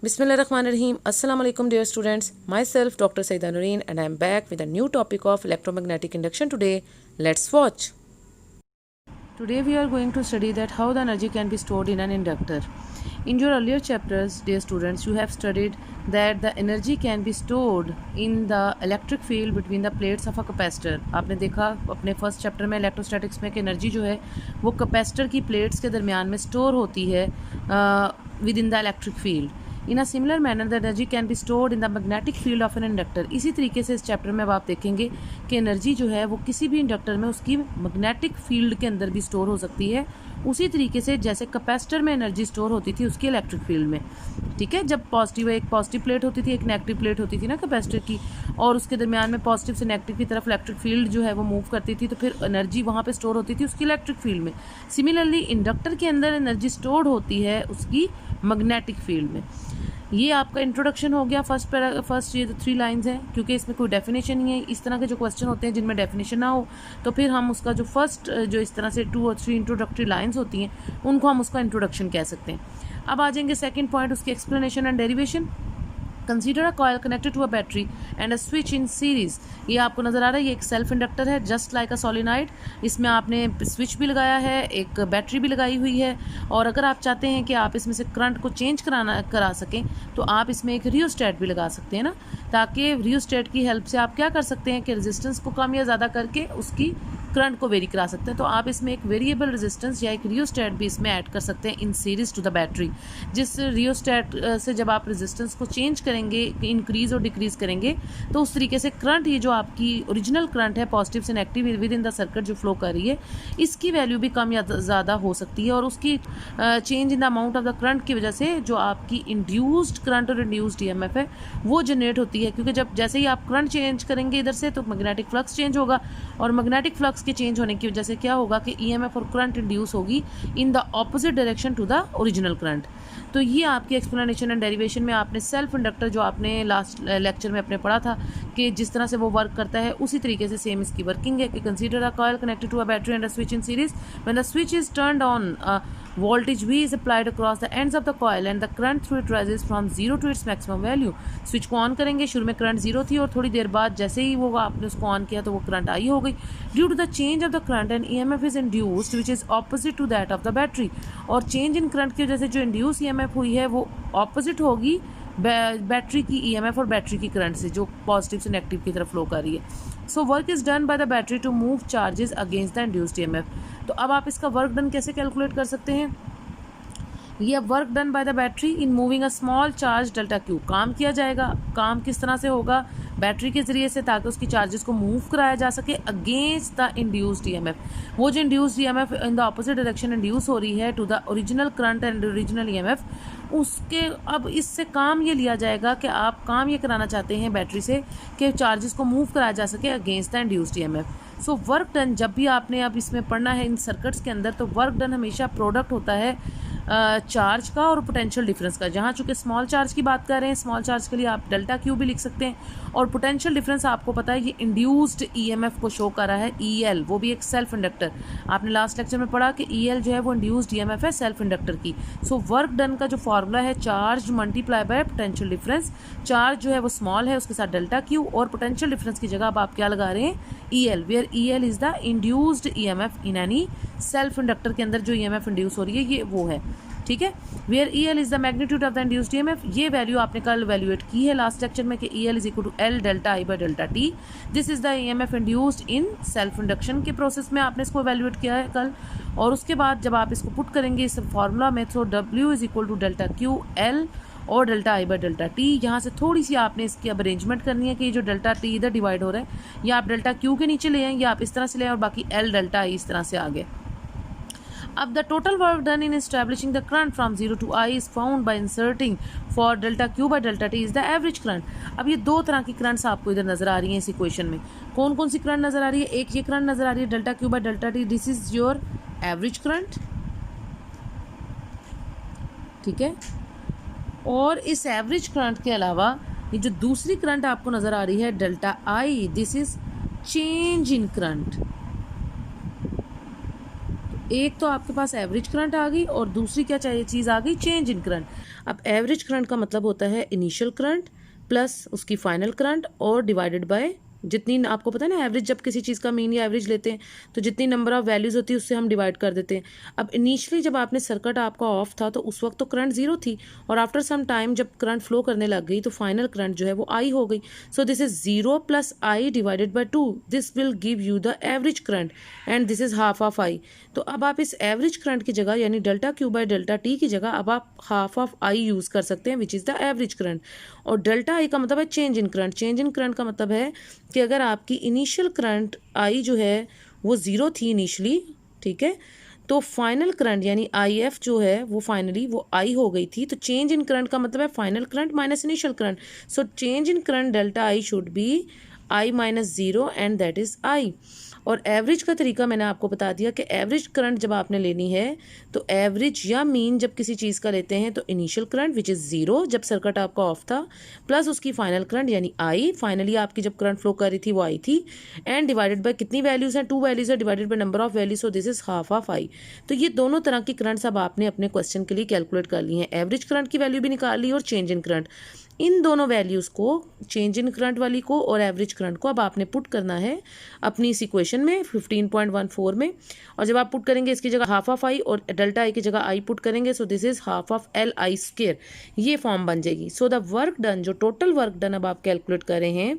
Bismillahirrahmanirrahim. Assalamu alaikum dear students. Myself Dr. Saida Noreen and I am back with a new topic of electromagnetic induction today. Let's watch. Today we are going to study that how the energy can be stored in an inductor. In your earlier chapters, dear students, you have studied that the energy can be stored in the electric field between the plates of a capacitor. आपने देखा अपने first chapter में electrostatics में कि energy जो है वो capacitor की प्लेट्स के दरमियान में स्टोर होती है with in the electric field. In a similar manner the energy can be stored in the magnetic field of an inductor. इसी तरीके से इस चैप्टर में अब आप देखेंगे कि एनर्जी जो है वो किसी भी इंडक्टर में उसकी मैग्नेटिक फील्ड के अंदर भी स्टोर हो सकती है, उसी तरीके से जैसे कैपेसिटर में एनर्जी स्टोर होती थी उसकी इलेक्ट्रिक फील्ड में. ठीक है, जब एक पॉजिटिव प्लेट होती थी, एक नेगेटिव प्लेट होती थी ना कैपेसिटर की, और उसके दरमियान में पॉजिटिव से नेगेटिव की तरफ इलेक्ट्रिक फील्ड जो है वो मूव करती थी, तो फिर एनर्जी वहाँ पे स्टोर होती थी उसकी इलेक्ट्रिक फील्ड में. सिमिलरली इंडक्टर के अंदर एनर्जी स्टोर होती है उसकी मैग्नेटिक फील्ड में. ये आपका इंट्रोडक्शन हो गया. फर्स्ट ये 3 लाइंस हैं, क्योंकि इसमें कोई डेफिनेशन नहीं है. इस तरह के जो क्वेश्चन होते हैं जिनमें डेफिनेशन ना हो तो फिर हम उसका जो फर्स्ट जो इस तरह से 2 और 3 इंट्रोडक्टरी लाइंस होती हैं उनको हम उसका इंट्रोडक्शन कह सकते हैं. अब आ जाएंगे सेकंड पॉइंट, उसकी explanation and derivation. Consider a coil connected to a battery and a switch in series. ये आपको नजर आ रहा है, ये एक सेल्फ इंडक्टर है जस्ट लाइक अ सोलिनॉइड. इसमें आपने स्विच भी लगाया है, एक बैटरी भी लगाई हुई है, और अगर आप चाहते हैं कि आप इसमें से करंट को चेंज करा सकें तो आप इसमें एक रियोस्टेट भी लगा सकते हैं ना, ताकि रियोस्टेट की हेल्प से आप क्या कर सकते हैं कि रेजिस्टेंस को कम या ज़्यादा करके उसकी करंट को वेरी करा सकते हैं. तो आप इसमें एक वेरिएबल रेजिस्टेंस या एक रियोस्टेट भी इसमें ऐड कर सकते हैं in series to the battery. जिस रियोस्टेट से जब आप रेजिस्टेंस को चेंज करेंगे, इंक्रीज और डिक्रीज करेंगे, तो उस तरीके से करंट, ये जो आपकी ओरिजिनल करंट है पॉजिटिव से negative with in the circuit जो फ्लो कर रही है, इसकी वैल्यू भी कम या ज़्यादा हो सकती है. और उसकी change in the amount of the current की वजह से जो आपकी इंड्यूस्ड करंट और इंड्यूस्ड ईएमएफ है वो जनरेट होती है, क्योंकि जब जैसे ही आप करंट चेंज करेंगे इधर से तो मैग्नेटिक फ्लक्स चेंज होगा, और मैग्नेटिक फ्लक्स के चेंज होने की वजह से क्या होगा कि ईएमएफ और करंट इंड्यूस होगी in the opposite direction to the original current. तो ये आपकी एक्सप्लेनेशन एंड डेरिवेशन में आपने सेल्फ इंडक्टर जो आपने लास्ट लेक्चर में अपने पढ़ा था कि जिस तरह से वो वर्क करता है उसी तरीके से सेम इसकी वर्किंग है. कि consider a coil connected to a battery and a switch in series. When the switch is turned on, voltage V is applied across the ends of the coil and the current through it rises from 0 to its maximum value. Switch को on करेंगे, शुरू में current 0 थी और थोड़ी देर बाद जैसे ही वो आपने उसको ऑन किया तो वो करंट आई हो गई. Due to the change of the current and EMF is induced which is opposite to that of the battery. और चेंज इन करंट की वजह से जो इंड्यूस ईएमएफ हुई है वो ऑपोजिट होगी बैटरी की ईएमएफ और बैटरी की करंट से जो पॉजिटिव से नेगेटिव की तरफ फ्लो कर रही है. So work is done by the battery to move charges against the induced EMF. तो अब आप इसका वर्क डन कैसे कैलकुलेट कर सकते हैं? ये work done by the battery in moving a small charge delta Q. काम किया जाएगा, काम किस तरह से होगा? बैटरी के जरिए से, ताकि उसकी चार्जेस को मूव कराया जा सके अगेंस्ट द इंड्यूस्ड ईएमएफ. वो जो induced EMF in the opposite direction induce हो रही है to the original current and original EMF, उसके अब इससे काम ये लिया जाएगा कि आप काम ये कराना चाहते हैं बैटरी से कि चार्जेस को मूव कराया जा सके against the induced EMF. So work done जब भी आपने अब इसमें पढ़ना है इन सर्किट्स के अंदर, तो वर्क डन हमेशा प्रोडक्ट होता है चार्ज का और पोटेंशियल डिफरेंस का. जहाँ चूँकि स्मॉल चार्ज की बात कर रहे हैं, स्मॉल चार्ज के लिए आप डेल्टा क्यू भी लिख सकते हैं, और पोटेंशियल डिफरेंस आपको पता है ये इंड्यूस्ड ईएमएफ को शो कर रहा है ईएल, वो भी एक सेल्फ इंडक्टर. आपने लास्ट लेक्चर में पढ़ा कि ईएल जो है वो इंड्यूस्ड ईएमएफ है सेल्फ इंडक्टर की. सो वर्क डन का जो फॉर्मूला है charge multiply by potential difference. Charge जो है वो स्मॉल है, उसके साथ डेल्टा क्यू, और पोटेंशियल डिफरेंस की जगह अब आप क्या लगा रहे हैं? EL, where EL is the induced EMF in any self inductor के अंदर जो ईएमएफ इंड्यूस हो रही है ये वो है. ठीक है, where EL is the magnitude of the induced EMF. ये वैल्यू आपने कल वैल्यूएट की है लास्ट लेक्चर में कि EL is equal to L delta I by delta T. This is the EMF induced in self induction के process में आपने इसको वैल्यूएट किया है कल. और उसके बाद जब आप इसको पुट करेंगे इस फार्मूला में, तो W is equal to delta Q L और delta I by delta T. यहाँ से थोड़ी सी आपने इसकी अब अरेंजमेंट करनी है कि ये जो डेल्टा टी इधर डिवाइड हो रहा है या आप डेल्टा क्यू के नीचे ले आएँ या आप इस तरह से ले आएँ, और बाकी एल डेल्टा आई इस तरह से आगे. अब the total work done in establishing the current from 0 to I is found by inserting for delta Q by delta T is the average current. अब ये 2 तरह की करंट्स आपको इधर नजर आ रही हैं इस इक्वेशन में. कौन कौन सी करंट नजर आ रही है? एक ये करंट नजर आ रही है delta Q by delta T, this is your average current. ठीक है, और इस एवरेज करंट के अलावा ये जो दूसरी करंट आपको नजर आ रही है delta I, this is change in current. एक तो आपके पास एवरेज करंट आ गई और दूसरी क्या चाहिए चीज़ आ गई, चेंज इन करंट। अब एवरेज करंट का मतलब होता है इनिशियल करंट प्लस उसकी फाइनल करंट और डिवाइडेड बाय जितनी, आपको पता है ना एवरेज जब किसी चीज़ का मीन या एवरेज लेते हैं तो जितनी नंबर ऑफ वैल्यूज़ होती है उससे हम डिवाइड कर देते हैं। अब इनिशियली जब आपने सर्किट आपका ऑफ था तो उस वक्त तो करंट जीरो थी, और आफ्टर सम टाइम जब करंट फ्लो करने लग गई तो फाइनल करंट जो है वो आई हो गई। So this is 0 plus I divided by 2, this will give you the average current and this is half of I. तो अब आप इस एवरेज करंट की जगह यानी delta Q by delta T की जगह अब आप हाफ ऑफ आई यूज कर सकते हैं विच इज द एवरेज करंट। और डेल्टा आई का मतलब है change in current. Change in current का मतलब है कि अगर आपकी इनिशियल करंट आई जो है वो ज़ीरो थी इनिशियली, ठीक है, तो फाइनल करंट यानी आई एफ जो है वो फाइनली वो आई हो गई थी। तो चेंज इन करंट का मतलब है final current minus initial current. So change in current delta I should be I minus zero and that is I. और एवरेज का तरीका मैंने आपको बता दिया कि एवरेज करंट जब आपने लेनी है तो एवरेज या मीन जब किसी चीज़ का लेते हैं तो initial current which is zero जब सर्किट आपका ऑफ था, प्लस उसकी फाइनल करंट यानी आई, फाइनली आपकी जब करंट फ्लो कर रही थी वो आई थी, एंड डिवाइडेड बाय कितनी वैल्यूज़ हैं, 2 वैल्यूज़ है, divided by number of values, so this is half of I. तो ये दोनों तरह की करंट्स अब आपने अपने क्वेश्चन के लिए कैलकुलेट कर ली हैं। एवरेज करंट की वैल्यू भी निकाल ली और चेंज इन करंट, इन दोनों वैल्यूज़ को, चेंज इन करंट वाली को और एवरेज करंट को, अब आपने पुट करना है अपनी इस इक्वेशन में 15.14 में। और जब आप पुट करेंगे इसकी जगह हाफ ऑफ आई और डेल्टा आई की जगह आई पुट करेंगे, सो this is half of L I square, ये फॉर्म बन जाएगी। सो द वर्क डन, जो टोटल वर्क डन अब आप कैलकुलेट कर रहे हैं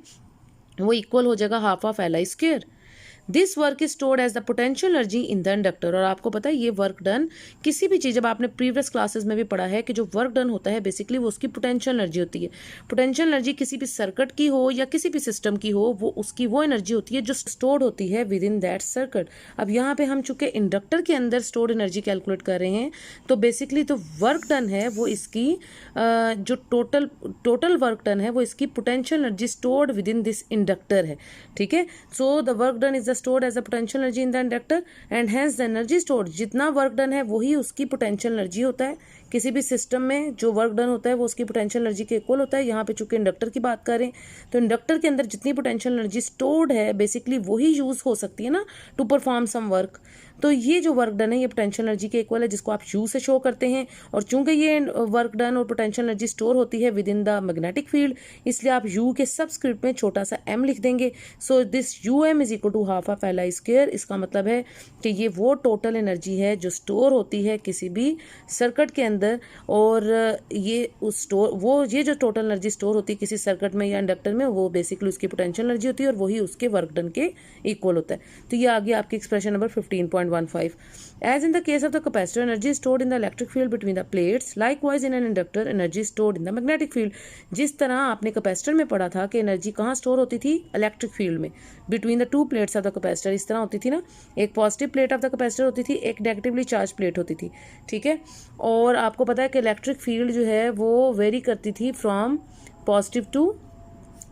वो इक्वल हो जाएगा half of L I square. This work is stored as the potential energy in the inductor. और आपको पता है ये वर्क डन किसी भी चीज़, जब आपने प्रीवियस क्लासेस में भी पढ़ा है कि जो वर्क डन होता है बेसिकली वो उसकी पोटेंशियल एनर्जी होती है। पोटेंशियल एनर्जी किसी भी सर्किट की हो या किसी भी सिस्टम की हो, वो उसकी वो एनर्जी होती है जो स्टोर्ड होती है विद इन दैट सर्किट। अब यहाँ पे हम चूंकि इंडक्टर के अंदर स्टोर्ड एनर्जी कैलकुलेट कर रहे हैं तो बेसिकली तो वर्क डन है वो इसकी जो टोटल वर्क डन है वो इसकी potential energy stored with in this inductor है, ठीक है। So the work done is stored as a potential energy in the inductor and hence the energy stored, जितना वर्क डन है वही उसकी पोटेंशियल एनर्जी होता है। किसी भी सिस्टम में जो वर्क डन होता है वो उसकी पोटेंशियल एनर्जी के इक्वल होता है। यहाँ पे चूंकि इंडक्टर की बात करें तो इंडक्टर के अंदर जितनी पोटेंशियल एनर्जी स्टोर्ड है बेसिकली वही यूज हो सकती है ना टू परफॉर्म सम वर्क। तो ये जो वर्क डन है ये पोटेंशियल एनर्जी के इक्वल है जिसको आप यू से शो करते हैं। और चूंकि ये वर्क डन और पोटेंशियल एनर्जी स्टोर होती है with in the magnetic field, इसलिए आप यू के सबस्क्रिप्ट में छोटा सा एम लिख देंगे। So this U M is equal to half of L I square. इसका मतलब है कि ये वो टोटल एनर्जी है जो स्टोर होती है किसी भी सर्किट के अंदर, और ये उस स्टोर वो ये जो टोटल एनर्जी स्टोर होती है किसी सर्किट में या इंडक्टर में वो बेसिकली उसकी पोटेंशियल एनर्जी होती है और वही उसके वर्क डन के इक्वल होता है। तो ये आ गया आपकी expression number 15.15। As in the case of the capacitor, energy is stored in the electric field between the plates. Likewise, in an inductor, energy is stored in the magnetic field. जिस तरह आपने capacitor में पढ़ा था कि energy कहाँ store होती थी, इलेक्ट्रिक फील्ड में, between the two plates of the capacitor, इस तरह होती थी ना, एक positive plate of the capacitor होती थी, एक नेगेटिवली चार्ज प्लेट होती थी, ठीक है। और आपको पता है कि इलेक्ट्रिक फील्ड जो है वो वेरी करती थी फ्रॉम पॉजिटिव टू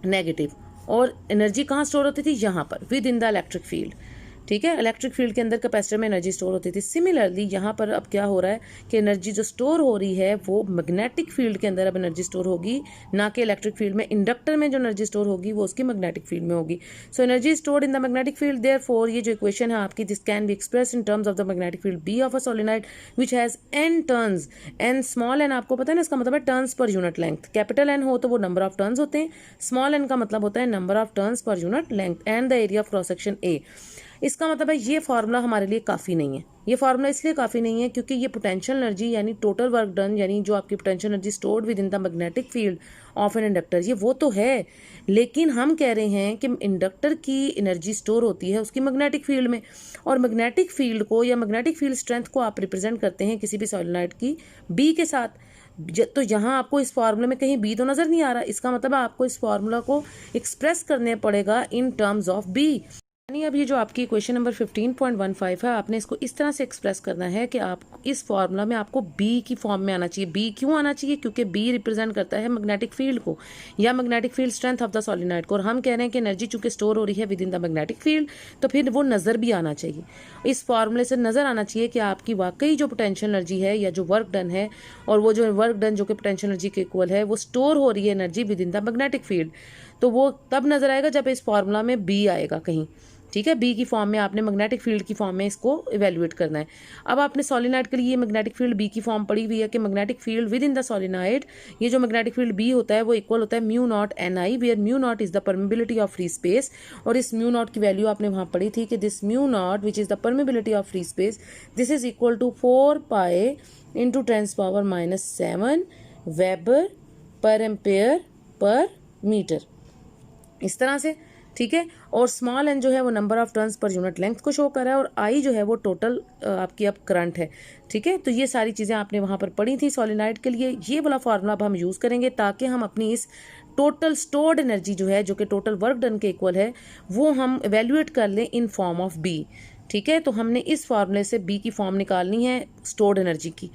नेगेटिव, और एनर्जी कहाँ स्टोर होती थी, यहाँ पर with in the electric field, ठीक है। इलेक्ट्रिक फील्ड के अंदर कैपेसिटर में एनर्जी स्टोर होती थी। सिमिलरली यहाँ पर अब क्या हो रहा है कि एनर्जी जो स्टोर हो रही है वो मैग्नेटिक फील्ड के अंदर अब एनर्जी स्टोर होगी, ना कि इलेक्ट्रिक फील्ड में। इंडक्टर में जो एनर्जी स्टोर होगी वो उसकी मैग्नेटिक फील्ड में होगी। So energy stored in the magnetic field, therefore ये जो इक्वेशन है आपकी, this can be express in terms of the magnetic field B of a solenoid which has n turns. n small n आपको पता है ना, इसका मतलब है turns per unit length. Capital N हो तो वो नंबर ऑफ टर्न्स होते हैं, स्मॉल n का मतलब होता है number of turns per unit length, and the area of cross section A। इसका मतलब है ये फार्मूला हमारे लिए काफ़ी नहीं है। ये फार्मूला इसलिए काफ़ी नहीं है क्योंकि ये पोटेंशियल एनर्जी यानी टोटल वर्क डन यानी जो आपकी potential energy stored within the magnetic field of an inductor, ये वो तो है, लेकिन हम कह रहे हैं कि इंडक्टर की एनर्जी स्टोर होती है उसकी मैग्नेटिक फील्ड में, और मैग्नेटिक फील्ड को या मैग्नेटिक फील्ड स्ट्रेंथ को आप रिप्रेजेंट करते हैं किसी भी सोलेनोइड की बी के साथ। तो यहाँ आपको इस फार्मूले में कहीं बी तो नज़र नहीं आ रहा, इसका मतलब आपको इस फार्मूला को एक्सप्रेस करने पड़ेगा इन टर्म्स ऑफ बी। यानी अब ये जो आपकी क्वेश्चन नंबर 15.15 है, आपने इसको इस तरह से एक्सप्रेस करना है कि आप इस फॉर्मूला में आपको बी की फॉर्म में आना चाहिए। बी क्यों आना चाहिए, क्योंकि बी रिप्रेजेंट करता है मैग्नेटिक फील्ड को या magnetic field strength of the solenoid को, और हम कह रहे हैं कि एनर्जी चूंकि स्टोर हो रही है with in the magnetic field तो फिर वो नज़र भी आना चाहिए। इस फॉर्मूले से नज़र आना चाहिए कि आपकी वाकई जो पोटेंशियल एनर्जी है या जो वर्क डन है, और वो जो वर्क डन जो कि पोटेंशियल एनर्जी के इक्वल है, वो स्टोर हो रही है energy with in the magnetic field. तो वो तब नज़र आएगा जब इस फॉर्मूला में बी आएगा कहीं, ठीक है, बी की फॉर्म में आपने मैग्नेटिक फील्ड की फॉर्म में इसको इवेल्युएट करना है। अब आपने सोलिनॉइड के लिए मैग्नेटिक फील्ड बी की फॉर्म पड़ी हुई है कि magnetic field with in the solenoid, ये जो मैग्नेटिक फील्ड बी होता है वो इक्वल होता है mu naught N I, where mu naught is the permeability of free space. और इस म्यू नॉट की वैल्यू आपने वहां पढ़ी थी कि this mu naught which is the permeability of free space, this is equal to 4 pi into 10⁻⁷ weber per ampere per metre, इस तरह से। ठीक है, और स्मॉल एन जो है वो number of turns per unit length को शो कर रहा है, और आई जो है वो टोटल आपकी अब करंट है। ठीक है, तो ये सारी चीज़ें आपने वहाँ पर पढ़ी थी सॉलिनॉइड के लिए। ये वाला फार्मूला अब हम यूज़ करेंगे ताकि हम अपनी इस टोटल स्टोर्ड एनर्जी जो है, जो कि टोटल वर्क डन के इक्वल है, वो हम एवेल्युएट कर लें इन फॉर्म ऑफ बी। ठीक है, तो हमने इस फार्मूले से बी की फॉर्म निकालनी है स्टोर्ड एनर्जी की।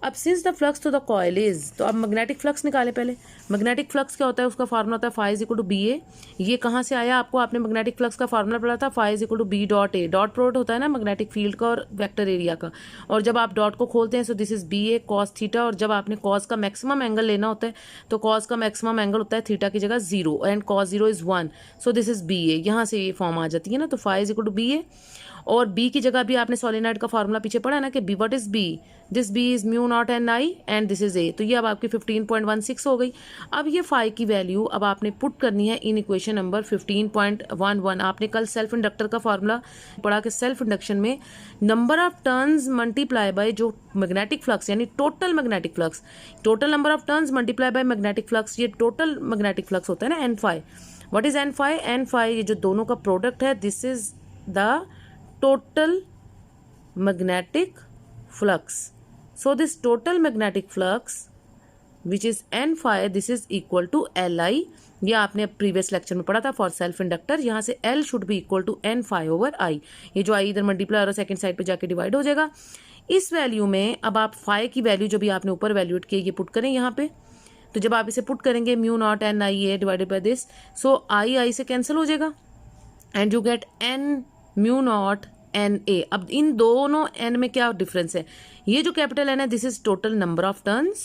अब since the flux to the coil is, तो अब मैग्नेटिक फ्लक्स निकाले पहले। मैग्नेटिक फ्लक्स क्या होता है, उसका फार्मूला होता है phi is equal to B A. ये कहाँ से आया आपको, आपने मैग्नेटिक फ्लक्स का फार्मूला पढ़ा था, phi is equal to B dot A. Dot product होता है ना मैग्नेटिक फील्ड का और वेक्टर एरिया का, और जब आप डॉट को खोलते हैं so this is B A cos theta, और जब आपने कॉस का मैक्सिमम एंगल लेना होता है तो कॉस का मैक्सिमम एंगल होता है थीटा की जगह 0 and cos 0 is 1, so this is B A. यहाँ से ये फॉर्म आ जाती है ना, तो phi is equal to B A. और बी की जगह भी आपने सोलिनॉइड का फार्मूला पीछे पढ़ा ना कि B what is B, this B is mu naught N I and this is A, तो ये अब आपकी 15.16 हो गई। अब ये फाई की वैल्यू अब आपने पुट करनी है इन इक्वेशन नंबर 15.11। आपने कल सेल्फ इंडक्टर का फार्मूला पढ़ा कि सेल्फ इंडक्शन में number of turns multiply by जो मैग्नेटिक फ्लक्स यानी total magnetic flux, total number of turns multiply by magnetic flux, ये टोटल मैग्नेटिक फ्लक्स होता है ना N phi. What is N phi, N phi ये जो दोनों का प्रोडक्ट है, this is the total magnetic flux. So this total magnetic flux which is n phi, this is equal to Li। ये आपने प्रीवियस लेक्चर में पढ़ा था फॉर सेल्फ इंडक्टर। यहाँ से L should be equal to n phi over I। ये जो I इधर मल्टीप्लाई और सेकंड साइड पे जाके डिवाइड हो जाएगा। इस वैल्यू में अब आप phi की वैल्यू जो भी आपने ऊपर वैल्यूएट की ये पुट करें यहाँ पे। तो जब आप इसे पुट करेंगे mu naught N I A divided by this, so I से कैंसिल हो जाएगा and you get n mu naught N A. अब इन दोनों एन में क्या डिफरेंस है, ये जो कैपिटल एन है this is total number of turns,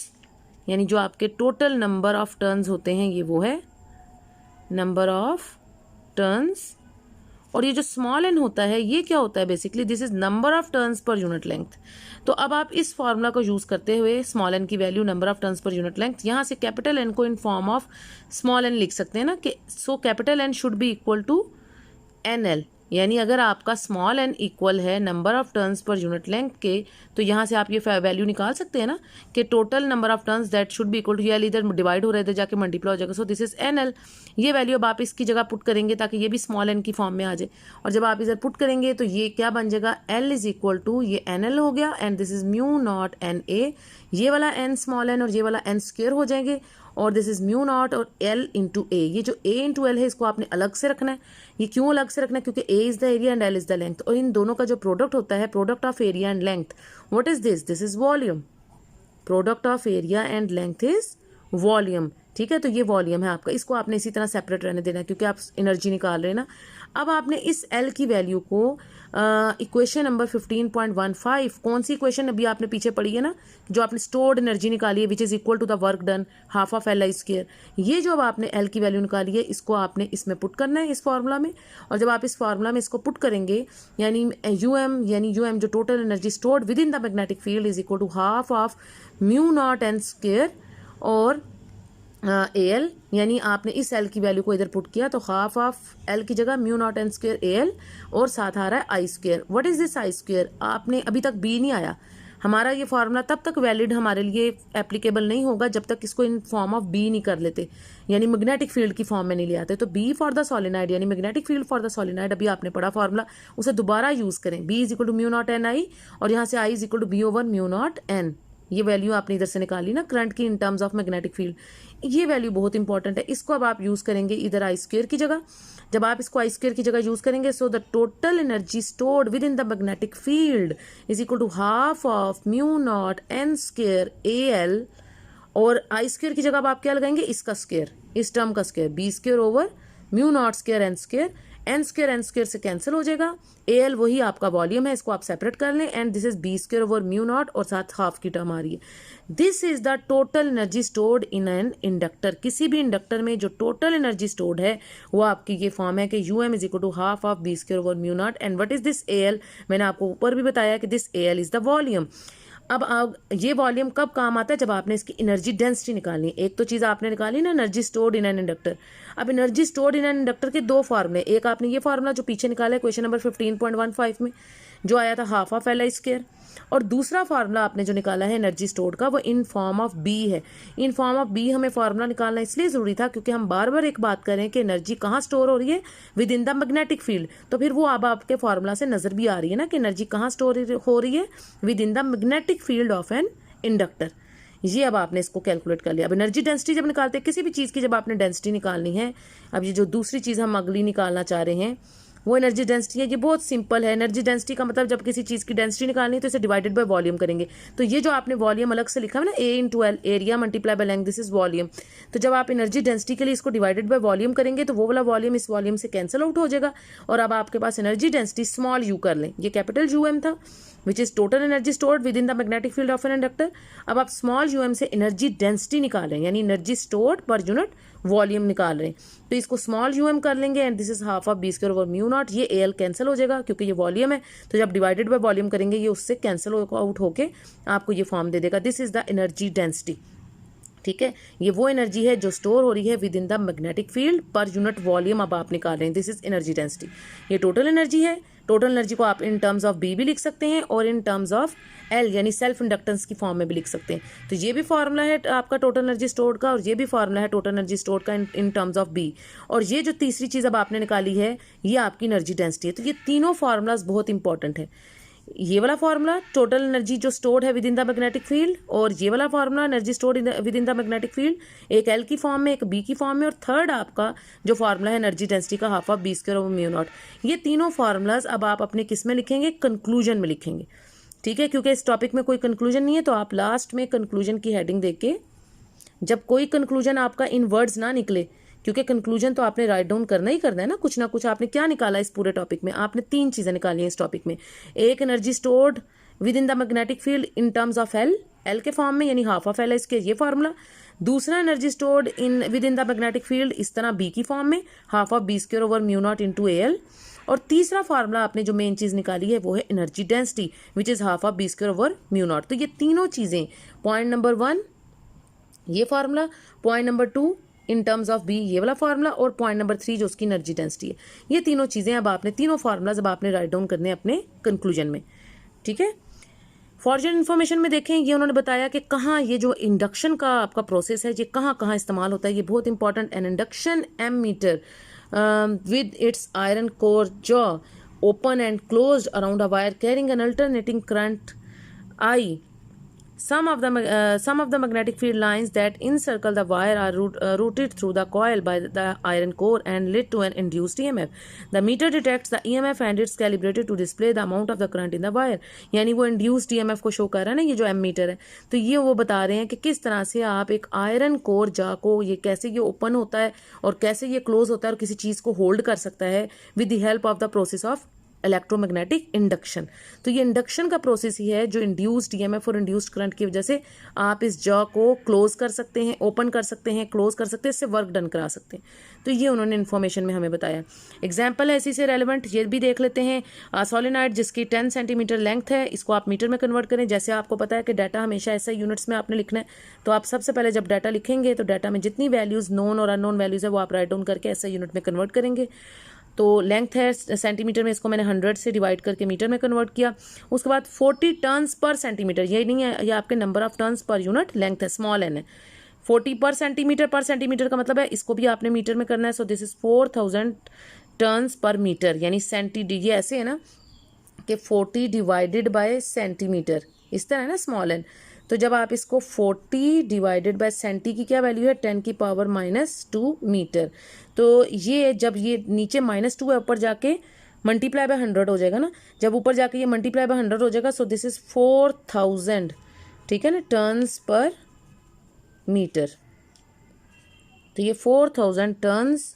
यानी जो आपके टोटल नंबर ऑफ टर्न्स होते हैं ये वो है नंबर ऑफ टर्न्स, और ये जो स्मॉल एन होता है ये क्या होता है basically, this is number of turns per unit length. तो अब आप इस फॉर्मूला को यूज करते हुए स्मॉल एन की value number of turns per unit length, यहाँ से कैपिटल एन को in form of small n लिख सकते हैं ना कि so capital N should be equal to N L, यानी अगर आपका स्मॉल एन इक्वल है number of turns per unit length के, तो यहाँ से आप ये वैल्यू निकाल सकते हैं ना कि total number of turns that should be equal to, L इधर डिवाइड हो रहे थे जाके मल्टीप्लाई हो जाएगा, so this is N L. ये वैल्यू अब आप इसकी जगह पुट करेंगे ताकि ये भी स्मॉल एन की फॉर्म में आ जाए, और जब आप इधर पुट करेंगे तो ये क्या बन जाएगा, एल इज इक्वल टू ये एन एल हो गया and this is mu naught N A, ये वाला एन स्मॉल एन और ये वाला एन स्क्वायर हो जाएंगे, और दिस इज म्यू नॉट और एल इंटू ए। ये जो ए इंटू एल है इसको आपने अलग से रखना है। ये क्यों अलग से रखना है, क्योंकि A is the area and L is the length, और इन दोनों का जो प्रोडक्ट होता है product of area and length, what is this, this is volume. Product of area and length is volume. ठीक है, तो ये वॉल्यूम है आपका, इसको आपने इसी तरह सेपरेट रहने देना है क्योंकि आप एनर्जी निकाल रहे हैं ना। अब आपने इस एल की वैल्यू को इक्वेशन नंबर 15.15, कौन सी इक्वेशन अभी आपने पीछे पढ़ी है ना, जो आपने स्टोर्ड एनर्जी निकाली है which is equal to the work done half of L I square, ये जो अब आपने एल की वैल्यू निकाली है इसको आपने इसमें पुट करना है इस फार्मूला में, और जब आप इस फार्मूला में इसको पुट करेंगे यानी यूएम जो total energy stored within the magnetic field is equal to half of mu naught N square और ए एल, यानी आपने इस एल की वैल्यू को इधर पुट किया तो हाफ ऑफ एल की जगह mu naught N square A L, और साथ आ रहा है I square. What is this I square, आपने अभी तक बी नहीं आया, हमारा ये फार्मूला तब तक वैलिड हमारे लिए एप्लीकेबल नहीं होगा जब तक इसको इन फॉर्म ऑफ बी नहीं कर लेते, यानी मैग्नेटिक फील्ड की फॉर्म में नहीं ले आते। तो बी फॉर द सोलिनॉइड यानी magnetic field for the solenoid, अभी आपने पढ़ा फार्मूला उसे दोबारा यूज करें, B is equal to mu naught N I, और यहाँ से I is equal to B over mu naught N. ये वैल्यू आपने इधर से निकाली ना करंट की in terms of magnetic field, ये वैल्यू बहुत इंपॉर्टेंट है। इसको अब आप यूज करेंगे इधर आई स्क्वायर की जगह, जब आप इसको आई स्क्वायर की जगह यूज करेंगे so the total energy stored within the magnetic field is equal to half of mu naught N square A L, और आई स्क्वायर की जगह अब आप क्या लगाएंगे, इसका स्क्वायर, इस टर्म का square, B square over mu naught square N square, N square से कैंसिल हो जाएगा, AL वही आपका वॉल्यूम है, इसको आप सेपरेट कर लें, and this is B² over mu not और साथ हाफ की टर्म आ रही है। This is the total energy stored in an inductor. किसी भी इंडक्टर में जो टोटल एनर्जी स्टोर्ड है वो आपकी ये फॉर्म है कि UM is equal to half of B² over mu naught, and what is this AL, मैंने आपको ऊपर भी बताया कि this AL is the volume. अब ये वॉल्यूम कब काम आता है, जब आपने इसकी एनर्जी डेंसिटी निकालनी। एक तो चीज़ आपने निकाली ना, energy stored in an inductor. अब energy stored in an inductor के दो फार्मूले, एक आपने ये फार्मूला जो पीछे निकाला है क्वेश्चन नंबर 15.15 में जो आया था हाफ ऑफ Li², और दूसरा फार्मूला आपने जो निकाला है एनर्जी स्टोर्ड का वो इन फॉर्म ऑफ B है। इन फॉर्म ऑफ B हमें फार्मूला निकालना इसलिए ज़रूरी था क्योंकि हम बार बार एक बात करें कि एनर्जी कहाँ स्टोर हो रही है, with in the magnetic field. तो फिर वो अब आपके फार्मूला से नज़र भी आ रही है ना कि एनर्जी कहाँ स्टोर हो रही है, with in the magnetic field of an inductor. ये अब आपने इसको कैलकुलेट कर लिया। अब एनर्जी डेंसिटी जब निकालते हैं किसी भी चीज़ की, जब आपने डेंसिटी निकालनी है, अब ये जो दूसरी चीज़ हम अगली निकालना चाह रहे हैं वो एनर्जी डेंसिटी है। ये बहुत सिंपल है। एनर्जी डेंसिटी का मतलब जब किसी चीज़ की डेंसिटी निकालनी है तो इसे डिवाइडेड बाय वॉल्यूम करेंगे। तो ये जो आपने वॉल्यूम अलग से लिखा है ना, A/L area multiply by length, this is volume. तो जब आप एनर्जी डेंसिटी के लिए इसको डिवाइडेड बाय वॉल्यूम करेंगे तो वो वाला वॉल्यूम इस वॉल्यूम से कैंसिल आउट हो जाएगा, और अब आपके पास एनर्जी डेंसिटी स्मॉल u कर लें, ये कैपिटल UM था which is total energy stored within the magnetic field of N inductor. अब आप स्मॉल UM से एनर्जी डेंसिटी निकाल रहे हैं, यानी energy stored per unit volume निकाल रहे हैं। तो इसको स्मॉल UM कर लेंगे, and this is half of B² over mu not. ये AL कैंसिल हो जाएगा क्योंकि ये वॉल्यूम है, तो जब डिवाइडेड बाय वॉल्यूम करेंगे ये उससे कैंसिल आउट होके आपको ये फॉर्म दे देगा, this is the energy density. ठीक है, ये वो एनर्जी है जो स्टोर हो रही है with in the magnetic field per unit volume अब आप निकाल रहे हैं, दिस इज एनर्जी डेंसिटी। ये टोटल एनर्जी है। टोटल एनर्जी को आप इन टर्म्स ऑफ B भी लिख सकते हैं और इन टर्म्स ऑफ L यानी सेल्फ इंडक्टेंस की फॉर्म में भी लिख सकते हैं। तो ये भी फार्मूला है आपका टोटल एनर्जी स्टोर्ड का, और ये भी फार्मूला है टोटल एनर्जी स्टोर्ड का इन टर्म्स ऑफ B। और ये जो तीसरी चीज़ अब आपने निकाली है ये आपकी एनर्जी डेंसिटी है। तो ये तीनों फार्मूलाज बहुत इंपॉर्टेंट है। ये वाला फार्मूला टोटल एनर्जी जो स्टोर्ड है with in the magnetic field, और ये वाला formula energy stored within the magnetic field, एक L की फॉर्म में एक B की फॉर्म में, और थर्ड आपका जो फार्मूला है एनर्जी डेंसिटी का half of B² over mu not. ये तीनों फार्मूलाज अब आप अपने किस में लिखेंगे, कंक्लूजन में लिखेंगे। ठीक है, क्योंकि इस टॉपिक में कोई कंक्लूजन नहीं है तो आप लास्ट में कंक्लूजन की हेडिंग देख के, जब कोई कंक्लूजन आपका इन वर्ड्स ना निकले, क्योंकि कंक्लूजन तो आपने राइट डाउन करना ही करना है ना कुछ आपने क्या निकाला इस पूरे टॉपिक में, आपने तीन चीजें निकाली हैं इस टॉपिक में। एक energy stored within the magnetic field in terms of L के फॉर्म में, यानी हाफ ऑफ L इसके ये फार्मूला। दूसरा energy stored in with in the magnetic field इस तरह B की फॉर्म में, half of B² over mu not into AL। और तीसरा फार्मूला आपने जो मेन चीज निकाली है वो है energy density which is half of B² over mu not. तो ये तीनों चीजें, पॉइंट नंबर 1 ये formula, point number 2 in terms of B ये वाला फार्मूला, और पॉइंट नंबर 3 जो उसकी एनर्जी डेंसिटी है। ये तीनों चीज़ें अब आपने, तीनों फार्मूलाज अब आपने राइट डाउन करने अपने कंक्लूजन में। ठीक है, फॉर योर इन्फॉर्मेशन में देखें, ये उन्होंने बताया कि कहाँ ये जो इंडक्शन का आपका प्रोसेस है ये कहाँ कहाँ इस्तेमाल होता है, ये बहुत important. An induction ammeter with its iron core jaw open and closed around a wire carrying an alternating current I. Some of the magnetic field lines that encircle the wire are routed through the coil by the iron core and lead to an induced EMF. The meter detects the EMF and it's calibrated to display the amount of the current in the wire. यानी वो induced EMF को show कर रहा है ना, ये जो ammeter है। तो ये वो बता रहे हैं कि किस तरह से आप एक आयरन कोर जा को, ये कैसे ये ओपन होता है और कैसे ये क्लोज होता है और किसी चीज़ को होल्ड कर सकता है with the help of the process of electromagnetic induction. तो ये इंडक्शन का प्रोसेस ही है जो इंड्यूस्ड ईएमएफ और इंड्यूस्ड करंट की वजह से आप इस जॉ को क्लोज कर सकते हैं, ओपन कर सकते हैं, क्लोज कर सकते हैं, इससे वर्क डन करा सकते हैं। तो ये उन्होंने इन्फॉर्मेशन में हमें बताया। एग्जाम्पल है इसी से रेलिवेंट, ये भी देख लेते हैं। सोलेनॉइड जिसकी 10 सेंटीमीटर लेंथ है, इसको आप मीटर में कन्वर्ट करें। जैसे आपको पता है कि डाटा हमेशा ऐसा यूनिट्स में आपने लिखना है, तो आप सबसे पहले जब डाटा लिखेंगे तो डाटा में जितनी वैल्यूज नोन और अननोन वैल्यूज है वो आप राइट डाउन करके ऐसा यूनिट में कन्वर्ट करेंगे। तो लेंथ है सेंटीमीटर में, इसको मैंने 100 से डिवाइड करके मीटर में कन्वर्ट किया। उसके बाद 40 टर्न्स पर सेंटीमीटर, ये नहीं है, ये आपके number of turns per unit length है, स्मॉल एन है। 40 पर सेंटीमीटर का मतलब है इसको भी आपने मीटर में करना है। So this is 4000 turns per metre, यानी ये ऐसे है ना कि 40 डिवाइडेड बाय सेंटीमीटर, इस तरह है ना स्मॉल एन। तो जब आप इसको 40 डिवाइडेड बाय सेंटी की क्या वैल्यू है, 10 की पावर -2 मीटर। तो ये जब ये नीचे -2 है, ऊपर जाके मल्टीप्लाई बाय 100 हो जाएगा ना, जब ऊपर जाके ये मल्टीप्लाई बाय 100 हो जाएगा। सो दिस इज 4000, ठीक है ना, टर्न्स पर मीटर। तो ये 4000 टर्न्स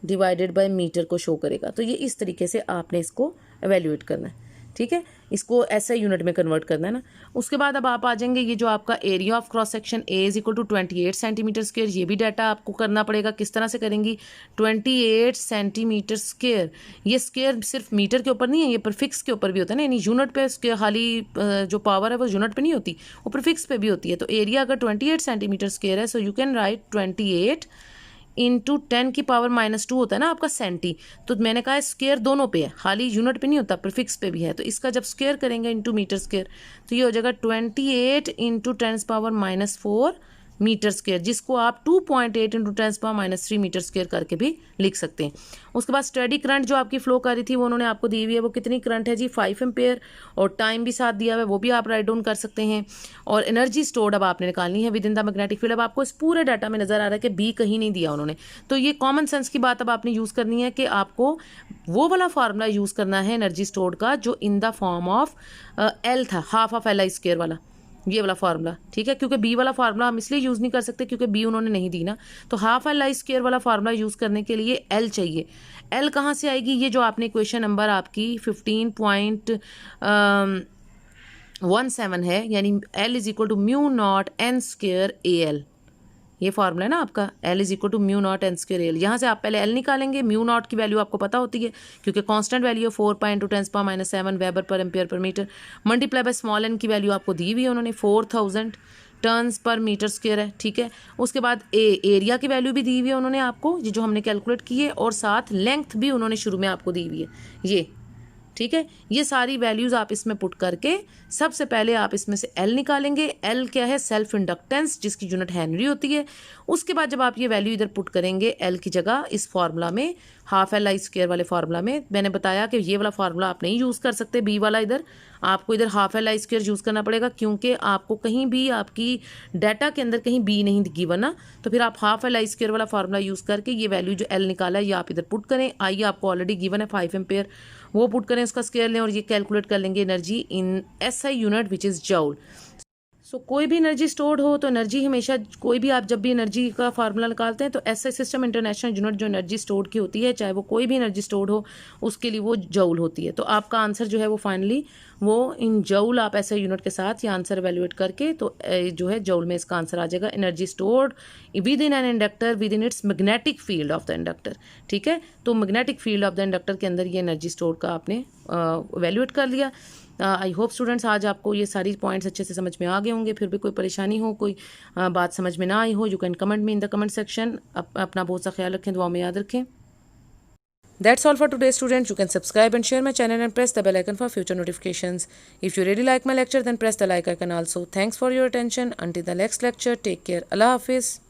डिवाइडेड बाय मीटर को शो करेगा। तो ये इस तरीके से आपने इसको एवेल्यूएट करना है, ठीक है, इसको ऐसे यूनिट में कन्वर्ट करना है ना। उसके बाद अब आप आ जाएंगे, ये जो आपका area of cross section A is equal to 28 centimetre square, ये भी डाटा आपको करना पड़ेगा। किस तरह से करेंगी, 28 सेंटीमीटर स्क्वायर, ये स्क्वायर सिर्फ मीटर के ऊपर नहीं है, ये प्रीफिक्स के ऊपर भी होता है ना, यानी यूनिट पे स्क्वायर खाली जो पावर है वो यूनिट पे नहीं होती, वो प्रीफिक्स पे भी होती है। तो एरिया अगर 28 सेंटीमीटर स्क्वायर है, so you can write 28 into 10 की पावर -2 होता है ना आपका सेंटी। तो मैंने कहा स्क्वायर दोनों पे है, खाली यूनिट पे नहीं होता, प्रीफिक्स पे भी है। तो इसका जब स्क्वायर करेंगे इंटू मीटर स्क्वायर, तो ये हो जाएगा 28 इंटू 10 पावर -4 मीटर स्क्वायर, जिसको आप 2.8 इंटू 10 पावर -3 मीटर स्क्वायर करके भी लिख सकते हैं। उसके बाद स्टेडी करंट जो आपकी फ्लो कर रही थी वो उन्होंने आपको दी हुई है, वो कितनी करंट है जी, 5 एम्पेयर, और टाइम भी साथ दिया हुआ है, वो भी आप राइट डाउन कर सकते हैं। और एनर्जी स्टोर्ड अब आपने निकालनी है with in the magnetic field. अब आपको इस पूरे डाटा में नजर आ रहा है कि बी कहीं नहीं दिया उन्होंने, तो ये कॉमन सेंस की बात अब आपने यूज करनी है कि आपको वो वाला फार्मूला यूज करना है एनर्जी स्टोर्ड का जो in the form of L था, half of L I square वाला, ये वाला फार्मूला, ठीक है। क्योंकि बी वाला फार्मूला हम इसलिए यूज़ नहीं कर सकते क्योंकि बी उन्होंने नहीं दी ना, तो हाफ एल आई स्क्वायर वाला फार्मूला यूज़ करने के लिए एल चाहिए। एल कहाँ से आएगी, ये जो आपने क्वेश्चन नंबर आपकी 15.17 है, यानी L is equal to mu naught N square A L, ये फार्मूला है ना आपका, L is equal to mu naught N square L. यहाँ से आप पहले एल निकालेंगे, म्यू नॉट की वैल्यू आपको पता होती है क्योंकि कांस्टेंट वैल्यू है 4 pi into 10 power -7 weber per ampere per metre, multiply by small N की वैल्यू आपको दी हुई है उन्होंने 4000 टर्न्स पर मीटर स्क्वायर है, ठीक है। उसके बाद एरिया की वैल्यू भी दी हुई है उन्होंने आपको, ये जो हमने कैलकुलेट की है, और साथ लेंथ भी उन्होंने शुरू में आपको दी हुई है ये, ठीक है। ये सारी वैल्यूज आप इसमें पुट करके सबसे पहले आप इसमें से एल निकालेंगे। एल क्या है, सेल्फ इंडक्टेंस, जिसकी यूनिट हेनरी होती है। उसके बाद जब आप ये वैल्यू इधर पुट करेंगे एल की जगह इस फार्मूला में, हाफ एल आई स्क्वायर वाले फार्मूला में, मैंने बताया कि ये वाला फार्मूला आप नहीं यूज़ कर सकते, बी वाला, इधर आपको इधर half L I square use करना पड़ेगा क्योंकि आपको कहीं भी आपकी डाटा के अंदर कहीं बी नहीं गिवन ना, तो फिर आप हाफ एल आई स्क्वायर वाला फार्मूला यूज़ करके ये वैल्यू जो एल निकाला है ये आप इधर पुट करें। आई आपको ऑलरेडी गिवन है 5 एम्पेयर, वो पुट करें, उसका स्क्वायर लें और ये कैलकुलेट कर लेंगे energy in SI unit which is joule. So कोई भी एनर्जी स्टोर्ड हो तो एनर्जी हमेशा, कोई भी आप जब भी एनर्जी का फार्मूला निकालते हैं तो एसआई सिस्टम इंटरनेशनल यूनिट जो एनर्जी स्टोर्ड की होती है, चाहे वो कोई भी एनर्जी स्टोर्ड हो, उसके लिए वो जूल होती है। तो आपका आंसर जो है वो फाइनली वो इन जूल आप ऐसे यूनिट के साथ ये आंसर एवेल्युएट करके तो जो है जूल में इसका आंसर आ जाएगा, energy stored with in an inductor with in its magnetic field of the inductor, ठीक है। तो magnetic field of the inductor के अंदर ये एनर्जी स्टोर का आपने एवेल्युएट कर लिया। आई होप स्टूडेंट्स आज आपको ये सारी पॉइंट्स अच्छे से समझ में आ गए होंगे। फिर भी कोई परेशानी हो, कोई बात समझ में ना आई हो, you can comment me in the comment section. अपना बहुत सा ख्याल रखें, दुआ में याद रखें। That's all for today, students. You can subscribe and share my channel and press the bell icon for future notifications. If you really like my lecture, then press the like icon also. Thanks for your attention. Until the next lecture, take care. Allah Hafiz.